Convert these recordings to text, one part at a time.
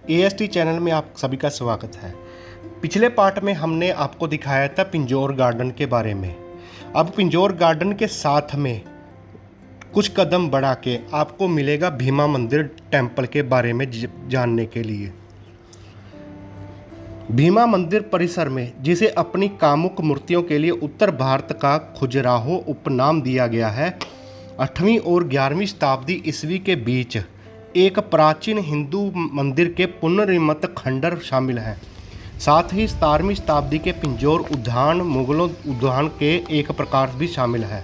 AST channel में आप सभी का स्वागत है। पिछले पार्ट में हमने आपको दिखाया था पिंजौर गार्डन के बारे में। अब पिंजौर गार्डन के साथ में कुछ कदम बढ़ा के आपको मिलेगा भीमा मंदिर टेम्पल के बारे में जानने के लिए। भीमा मंदिर परिसर में, जिसे अपनी कामुक मूर्तियों के लिए उत्तर भारत का खजुराहो उपनाम दिया गया है, 8वीं और 11वीं शताब्दी ईस्वी के बीच एक प्राचीन हिंदू मंदिर के पुनर्निर्मित खंडर शामिल हैं। साथ ही 17वीं शताब्दी के पिंजौर उद्यान मुगलों उद्यान के एक प्रकार भी शामिल है,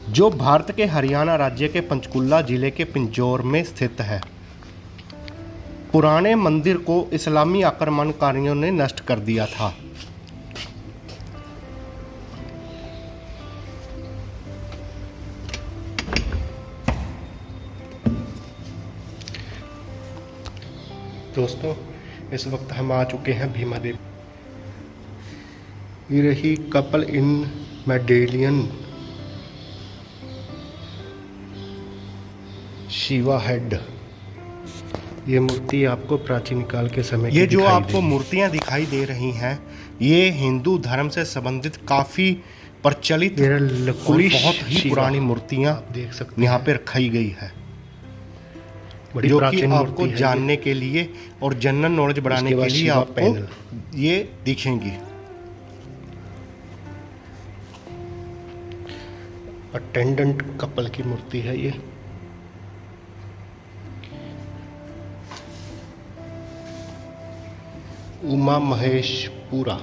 जो भारत के हरियाणा राज्य के पंचकुला जिले के पिंजौर में स्थित है। पुराने मंदिर को इस्लामी आक्रमणकारियों ने नष्ट कर दिया था। दोस्तों, इस वक्त हम आ चुके हैं भीमा देवी। ये रही couple in medallion Shiva head. ये मूर्ति आपको प्राचीन काल के समय की जो आपको मूर्तियां दिखाई दे रही हैं, ये हिंदू धर्म से संबंधित काफ़ी प्रचलित बहुत ही पुरानी मूर्तियां देख सकते यहाँ पे रखाई गई है, जो कि आपको जानने के लिए और जनरल नॉलेज बढ़ाने के लिए आपको ये दिखेंगी। अटेंडेंट कपल की मूर्ति है ये। उमा महेशपुरा,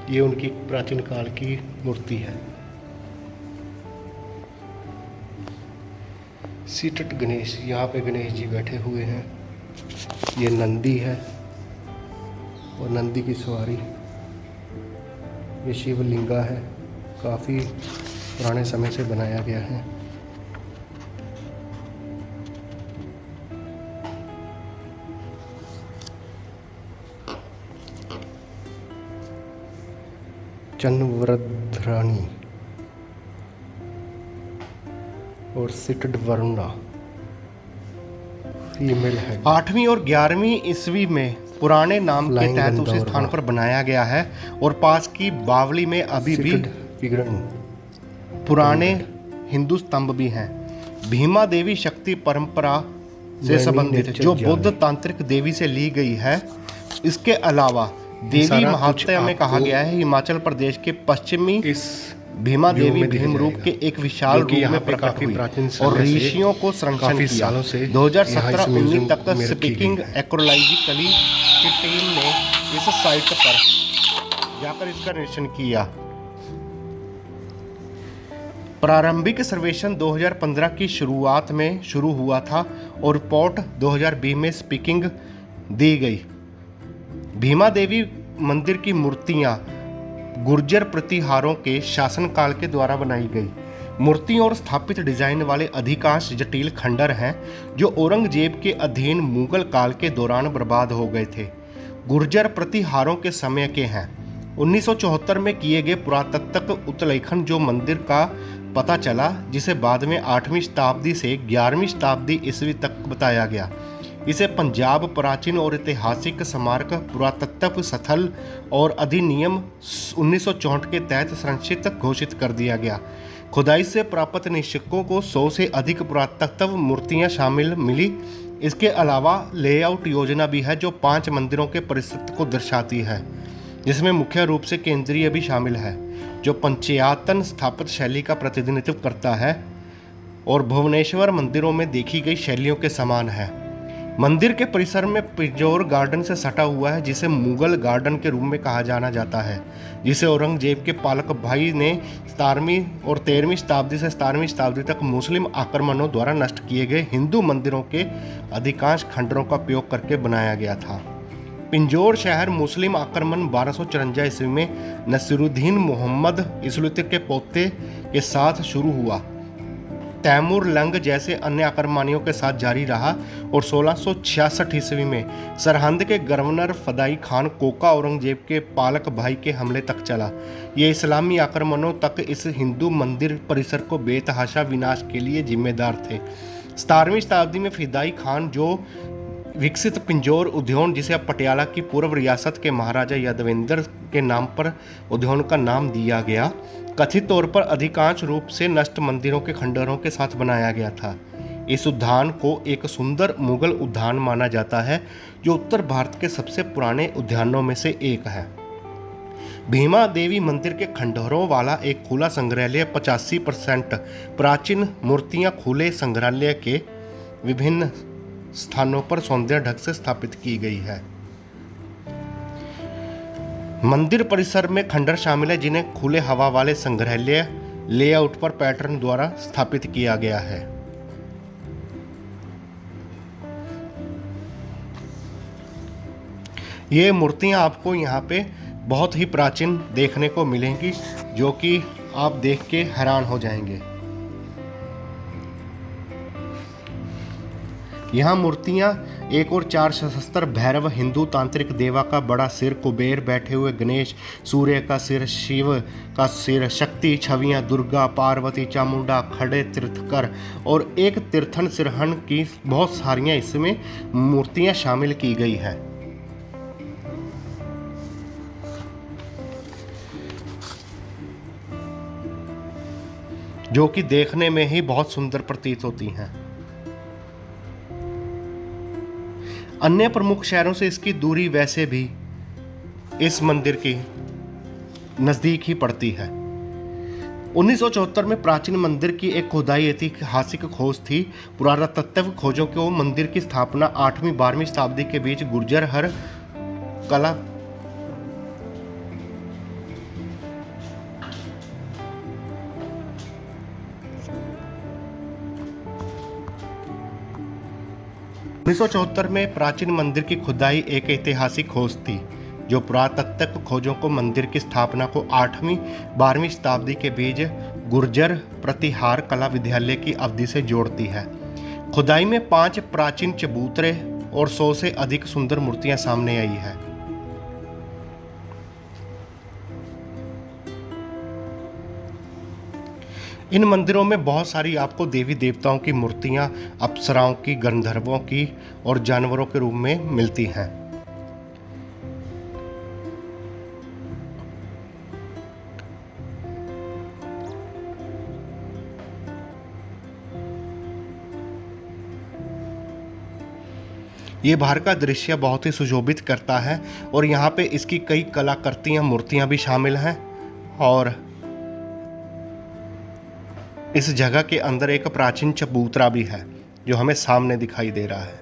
ये उनकी प्राचीन काल की मूर्ति है। सीटेड गणेश, यहाँ पे गणेश जी बैठे हुए हैं। ये नंदी है और नंदी की सवारी। ये शिवलिंगा है, काफ़ी पुराने समय से बनाया गया है। चंद्रवरधरानी और सिटड वरुणा फीमेल है। 8वीं और 11वीं ईस्वी में पुराने नाम के तहत उस स्थान पर बनाया गया है और पास की बावली में अभी भी पुराने हिंदू स्तंभ भी हैं। भीमा देवी शक्ति परंपरा से संबंधित जो बौद्ध तांत्रिक देवी से ली गई है। इसके अलावा देवी महात्म्य में कहा गया है हिमाचल प्रदेश के पश्चिमी भीमा देवी भीम रूप के एक विशाल रूप में प्रकट हुई और ऋषियों को संरक्षण किया। 2017-19 तक स्पीकिंग एक्रोलॉजिकली की टीम ने इस साइट पर जाकर इसका निरीक्षण किया। प्रारंभिक सर्वेक्षण 2015 की शुरुआत में शुरू हुआ था और रिपोर्ट 2020 में स्पीकिंग दी गई। भीमा देवी मंदिर की मूर्तियां गुर्जर प्रतिहारों के शासनकाल के द्वारा बनाई गई मूर्तियों और स्थापित डिजाइन वाले अधिकांश जटिल खंडर हैं, जो औरंगजेब के अधीन मुगल काल के दौरान बर्बाद हो गए थे। गुर्जर प्रतिहारों के समय के हैं। 1974 में किए गए पुरातत्व उत्लेखन जो मंदिर का पता चला, जिसे बाद में 8वीं शताब्दी से 11वीं शताब्दी ईस्वी तक बताया गया। इसे पंजाब प्राचीन और ऐतिहासिक स्मारक पुरातत्व स्थल और अधिनियम 1964 के तहत संरक्षित घोषित कर दिया गया। खुदाई से प्राप्त निरीक्षकों को 100 से अधिक पुरातत्व मूर्तियां शामिल मिली। इसके अलावा लेआउट योजना भी है जो 5 मंदिरों के परिसर को दर्शाती है, जिसमें मुख्य रूप से केंद्रीय भी शामिल है, जो पंचयातन स्थापत्य शैली का प्रतिनिधित्व करता है और भुवनेश्वर मंदिरों में देखी गई शैलियों के समान है। मंदिर के परिसर में पिंजौर गार्डन से सटा हुआ है, जिसे मुगल गार्डन के रूप में कहा जाना जाता है, जिसे औरंगजेब के पालक भाई ने 17वीं और 13वीं शताब्दी से 17वीं शताब्दी तक मुस्लिम आक्रमणों द्वारा नष्ट किए गए हिंदू मंदिरों के अधिकांश खंडरों का उपयोग करके बनाया गया था। पिंजौर शहर मुस्लिम आक्रमण 1254 ईस्वी में नसीरुद्दीन मोहम्मद इस्लुत के पोते के साथ शुरू हुआ। तैमूर लंग जैसे अन्य आक्रमणियों के साथ जारी रहा और 1666 ईस्वी में सरहंद के गवर्नर फदाई खान कोका औरंगजेब के पालक भाई के हमले तक चला। ये इस्लामी आक्रमणों तक इस हिंदू मंदिर परिसर को बेतहाशा विनाश के लिए जिम्मेदार थे। 17वीं शताब्दी में फिदाई खान जो विकसित पिंजौर उद्यान, जिसे अब पटियाला की पूर्व रियासत के महाराजा यादवेंद्र के नाम पर उद्यान का नाम दिया गया, कथित तौर पर अधिकांश रूप से नष्ट मंदिरों के खंडहरों के साथ बनाया गया था। इस उद्यान को एक सुंदर मुगल उद्यान माना जाता है जो उत्तर भारत के सबसे पुराने उद्यानों में से एक है। भीमा देवी मंदिर के खंडहरों वाला एक खुला संग्रहालय 85% प्राचीन मूर्तियां खुले संग्रहालय के विभिन्न स्थानों पर सौंदर्य ढंग से स्थापित की गई है। मंदिर परिसर में खंडहर शामिल है जिन्हें खुले हवा वाले संग्रहालय लेआउट पर पैटर्न द्वारा स्थापित किया गया है। ये मूर्तियां आपको यहाँ पे बहुत ही प्राचीन देखने को मिलेंगी, जो कि आप देख के हैरान हो जाएंगे। यहाँ मूर्तियाँ एक और 4 सशस्त्र भैरव, हिंदू तांत्रिक देवा का बड़ा सिर, कुबेर, बैठे हुए गणेश, सूर्य का सिर, शिव का सिर, शक्ति छवियाँ, दुर्गा, पार्वती, चामुंडा, खड़े तीर्थकर और एक तीर्थन सिरहन की बहुत सारियाँ इसमें मूर्तियाँ शामिल की गई है। जो कि देखने में ही बहुत सुंदर प्रतीत होती हैं। अन्य प्रमुख शहरों से इसकी दूरी वैसे भी इस मंदिर की नज़दीक ही पड़ती है। 1974 में प्राचीन मंदिर की एक खुदाई ऐतिहासिक खोज थी। पुरातत्व खोजों को मंदिर की स्थापना 8वीं-12वीं शताब्दी के बीच गुर्जर हर कला 1974 में प्राचीन मंदिर की खुदाई एक ऐतिहासिक खोज थी जो पुरातत्व खोजों को मंदिर की स्थापना को 8वीं-12वीं शताब्दी के बीच गुर्जर प्रतिहार कला विद्यालय की अवधि से जोड़ती है। खुदाई में 5 प्राचीन चबूतरे और 100 से अधिक सुंदर मूर्तियां सामने आई है। इन मंदिरों में बहुत सारी आपको देवी देवताओं की मूर्तियां, अप्सराओं की, गंधर्वों की और जानवरों के रूप में मिलती हैं। ये बाहर का दृश्य बहुत ही सुशोभित करता है और यहाँ पे इसकी कई कलाकृतियाँ, मूर्तियाँ भी शामिल हैं। और इस जगह के अंदर एक प्राचीन चबूतरा भी है जो हमें सामने दिखाई दे रहा है।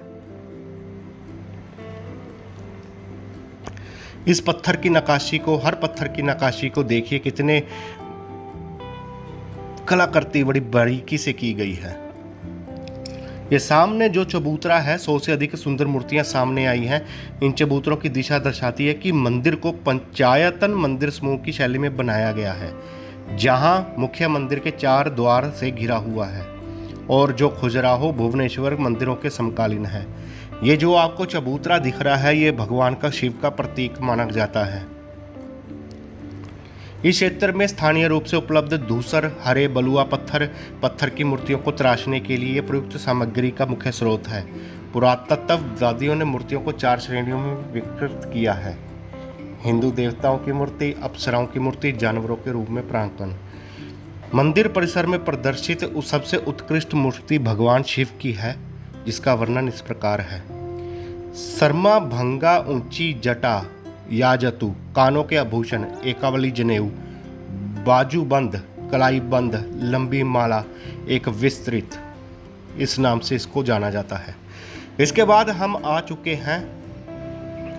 इस पत्थर की नक्काशी को, हर पत्थर की नक्काशी को देखिए कितने कलाकृति बड़ी बारीकी से की गई है। ये सामने जो चबूतरा है, 100 से अधिक सुंदर मूर्तियां सामने आई हैं। इन चबूतरों की दिशा दर्शाती है कि मंदिर को पंचायतन मंदिर समूह की शैली में बनाया गया है, जहां मुख्य मंदिर के 4 द्वार से घिरा हुआ है और जो खजुराहो भुवनेश्वर मंदिरों के समकालीन है। ये जो आपको चबूतरा दिख रहा है, ये भगवान का, शिव का प्रतीक माना जाता है। इस क्षेत्र में स्थानीय रूप से उपलब्ध धूसर, हरे बलुआ पत्थर की मूर्तियों को तराशने के लिए प्रयुक्त सामग्री का मुख्य स्रोत है। पुरातत्ववादियों ने मूर्तियों को 4 श्रेणियों में विकृत किया है: हिंदू देवताओं की मूर्ति, अप्सराओं की मूर्ति, जानवरों के रूप में प्रांगण। मंदिर परिसर में प्रदर्शित सबसे उत्कृष्ट मूर्ति भगवान शिव की है, जिसका वर्णन इस प्रकार है: शर्मा भंगा ऊंची जटा याजतु, कानों के आभूषण, एकावली जनेऊ, बाजूबंद, कलाईबंद, लंबी माला, एक विस्तृत, इस नाम से इसको जाना जाता है। इसके बाद हम आ चुके हैं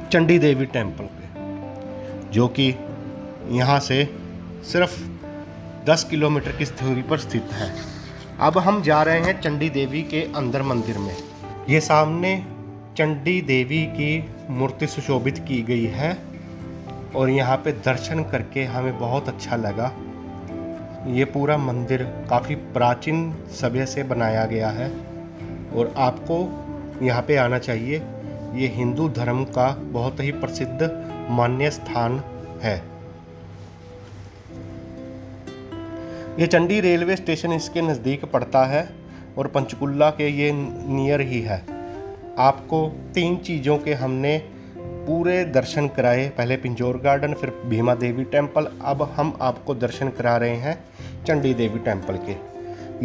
चंडी देवी टेम्पल पे, जो कि यहाँ से सिर्फ 10 किलोमीटर की दूरी पर स्थित है। अब हम जा रहे हैं चंडी देवी के अंदर मंदिर में। ये सामने चंडी देवी की मूर्ति सुशोभित की गई है और यहाँ पे दर्शन करके हमें बहुत अच्छा लगा। ये पूरा मंदिर काफ़ी प्राचीन समय से बनाया गया है और आपको यहाँ पे आना चाहिए। ये हिंदू धर्म का बहुत ही प्रसिद्ध मान्य स्थान है। ये चंडी रेलवे स्टेशन इसके नज़दीक पड़ता है। और पंचकुला के ये नियर ही है। आपको 3 चीज़ों के हमने पूरे दर्शन कराए, पहले पिंजौर गार्डन, फिर भीमा देवी टेम्पल, अब हम आपको दर्शन करा रहे हैं चंडी देवी टेम्पल के।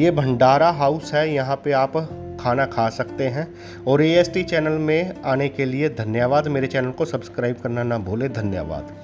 ये भंडारा हाउस है, यहाँ पे आप खाना खा सकते हैं। और AST चैनल में आने के लिए धन्यवाद। मेरे चैनल को सब्सक्राइब करना ना भूलें। धन्यवाद।